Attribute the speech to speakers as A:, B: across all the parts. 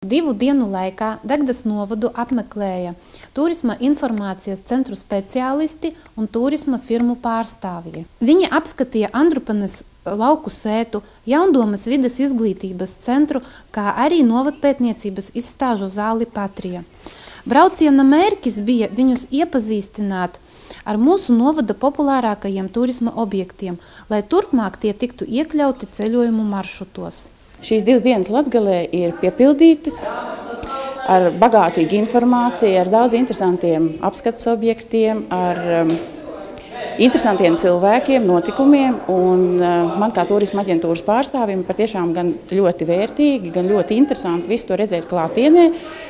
A: 2 dienu laikā Degdas novadu apmeklēja turisma informācijas centru speciālisti un turisma firmu pārstāvji. Viņi apskatīja Andrupanes lauku sētu, Jaundomas vides izglītības centru, kā arī novadpētniecības izstāžu zāli Patrija. Brauciena mērķis bija viņus iepazīstināt ar mūsu novada populārākajiem turisma objektiem, lai turpmāk tie tiktu iekļauti ceļojumu maršrutos.
B: Šīs 2 dienas Latgalē ir piepildītas ar bagātīgu informāciju, ar daudz interesantiem apskates objektiem, ar interesantiem cilvēkiem, notikumiem, un man kā turisma aģentūras pārstāvim patiešām gan ļoti vērtīgi, gan ļoti interesanti visu to redzēt klātienē,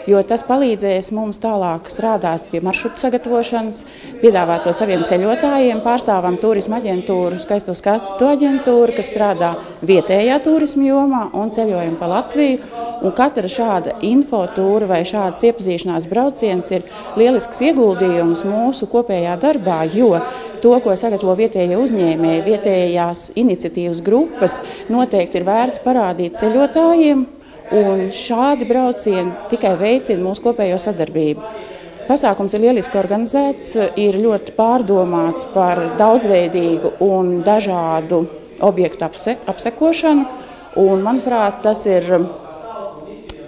B: jo tas palīdzēs mums tālāk strādāt pie maršrutu sagatavošanas, piedāvāt to saviem ceļotājiem, pārstāvam turisma aģentūru, skaisto skatu aģentūru, kas strādā vietējā turisma jomā un ceļojam pa Latviju, un katra šāda infotūra vai šāds iepazīšanās brauciens ir lielisks ieguldījums mūsu kopējā darbā, jo to, ko sagatavo vietējie uzņēmēji, vietējās iniciatīvas grupas, noteikti ir vērts parādīt ceļotājiem, un šādi braucieni tikai veicina mūsu kopējo sadarbību. Pasākums ir lieliski organizēts, ir ļoti pārdomāts par daudzveidīgu un dažādu objektu apsekošanu, un, manuprāt,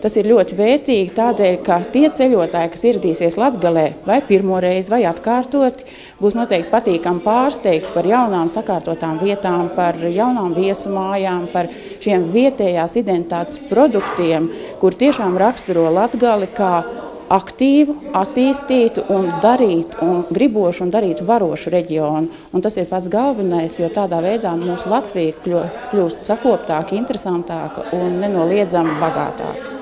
B: Tas ir ļoti vērtīgi tādēļ, ka tie ceļotāji, kas ieradīsies Latgalē vai pirmoreiz vai atkārtoti, būs noteikti patīkami pārsteigti par jaunām sakārtotām vietām, par jaunām viesumājām, par šiem vietējās identitātes produktiem, kur tiešām raksturo Latgali kā aktīvu, attīstītu un gribošu un darīt varošu reģionu. Un tas ir pats galvenais, jo tādā veidā mūsu Latvija kļūst sakoptāka, interesantāka un nenoliedzami bagātāka.